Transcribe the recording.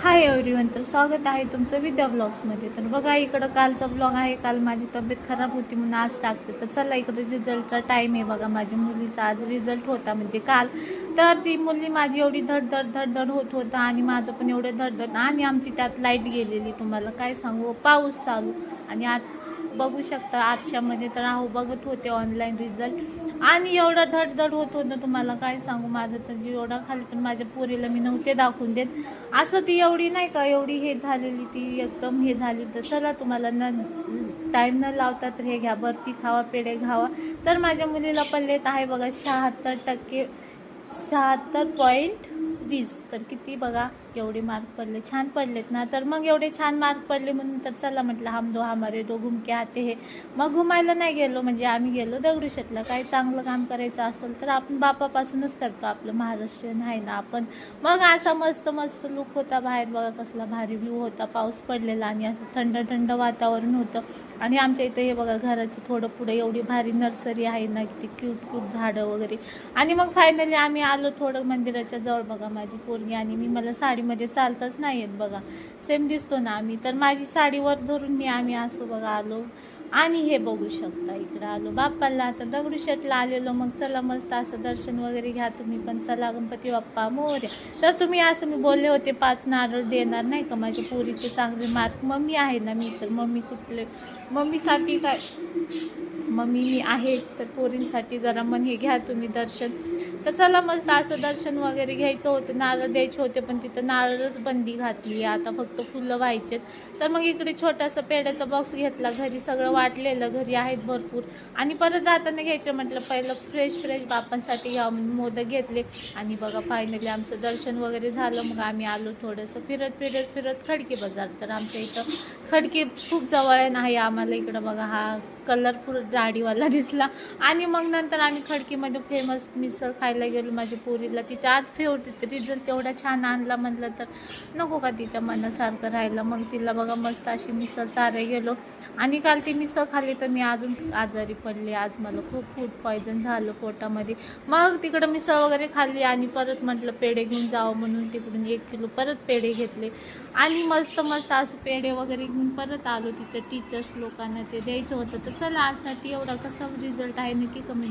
Hi everyone, तर स्वागत आहे तुमचं विद्या ब्लॉग्समध्ये. तर बघा, इकडं कालचा ब्लॉग आहे. काल माझी तब्येत खराब होती म्हणून आज टाकते. तर चला, इकडं रिझल्टचा टाईम आहे बघा. माझ्या मुलीचा आज रिझल्ट होता, म्हणजे काल. तर ती मुलगी माझी एवढी धडधड होत होता आणि माझं पण एवढं धडधड. आणि आमची त्यात लाईट गेलेली, तुम्हाला काय सांगू, पाऊस चालू. आणि आज बघू शकता आरशामध्ये, तर अहो बघत होते ऑनलाईन रिझल्ट. आणि एवढं धडधड होत होतं, तुम्हाला काय सांगू. माझं तर जीव एवढा खाली, पण माझ्या पोरीला मी नव्हते दाखवून देत. असं ती एवढी नाही का, एवढी हे झालेली, ती एकदम हे झाली. तर चला, तुम्हाला टाईम न लावता तर हे घ्या, बर्फी खावा, पेढे खावा. तर माझ्या मुलीला पडलेत आहे बघा 76%, 76.20. तर किती बघा, एवढे मार्क पडले, छान पडलेत ना. तर मग एवढे छान मार्क पडले म्हणून तर चला म्हटलं, हम दो हमारे दो घूम के आते हे. मग घुमायला नाही गेलो, म्हणजे आम्ही गेलो दगडूशेठला. काही चांगलं काम करायचं असेल तर आपण बापापासूनच करतो, आपलं महाराष्ट्रीयन आहे ना आपण. मग असा मस्त मस्त लुक होता बाहेर बघा, कसला भारी व्ह्यू होता. पाऊस पडलेला आणि असं थंड थंड वातावरण होतं. आणि आमच्या इथं हे बघा, घराची थोडं पुढे एवढी भारी नर्सरी आहे ना, किती क्यूट क्यूट झाडं वगैरे. आणि मग फायनली आम्ही आलो थोडं मंदिराच्या जवळ. बघा, माझी पोरगी आणि मी, मला साडीमध्ये चालतच नाही येत बघा, सेम दिसतो ना आम्ही. तर माझी साडीवर धरून आम्ही असं बघा आलो. आणि हे बघू शकता, इकडं आलो बाप्पाला. आता दगडूशेठला आलेलो. मग चला, मस्त असं दर्शन वगैरे घ्या तुम्ही पण. चला, गणपती बाप्पा मोरया. तर तुम्ही असं, मी बोलले होते 5 नारळ देणार नाही का माझ्या पोरीचे चांगले मार्क. मम्मी आहे ना मी, तर मम्मी कुठले, मम्मीसाठी काय, मम्मी मी आहे, तर पोरींसाठी जरा मन हे घ्या तुम्ही दर्शन. तर चला, मस्त असं दर्शन वगैरे घ्यायचं होतं, नारळ द्यायचे होते, पण तिथं नारळच बंदी घातली. आता फक्त फुलं व्हायचेत. तर मग इकडे छोटासा पेढ्याचा बॉक्स घेतला. घरी सगळं वाटलेलं, घरी आहेत भरपूर. आणि परत जाताना घ्यायचं म्हटलं, पहिलं फ्रेश बापांसाठी घ्या म्हणून मोदक घेतले. आणि बघा, फायनली आमचं दर्शन वगैरे झालं. मग आम्ही आलो थोडंसं फिरत खडकी बाजार. तर आमच्या इथं खडकी खूप जवळ आहे आम्हाला. इकडं बघा, हा कलरफुल गाडीवाला दिसला. आणि मग नंतर आम्ही खडकीमध्ये फेमस मिसळ खायला गेलो. माझ्या पोरीला तिचा आज फेवरेट रिझल्ट तेवढा छान आणला, म्हटलं तर नको का तिच्या मनासारखं राहिलं. मग तिला बघा मस्त अशी मिसळ चाराय गेलो. आणि काल ती मिसळ खाल्ली तर मी अजून आजारी पडले. आज मला खूप फूड पॉयझन झालं पोटामध्ये. मग तिकडं मिसळ वगैरे खाल्ली आणि परत म्हटलं पेढे घेऊन जावं म्हणून तिकडून 1 किलो परत पेढे घेतले. आणि मस्त मस्त असं पेढे वगैरे घेऊन परत आलो. तिच्या टीचर्स लोकांना ते द्यायचं होतं. तर चला, आजसाठी एवढा कसा रिझल्ट आहे नक्की कमेंट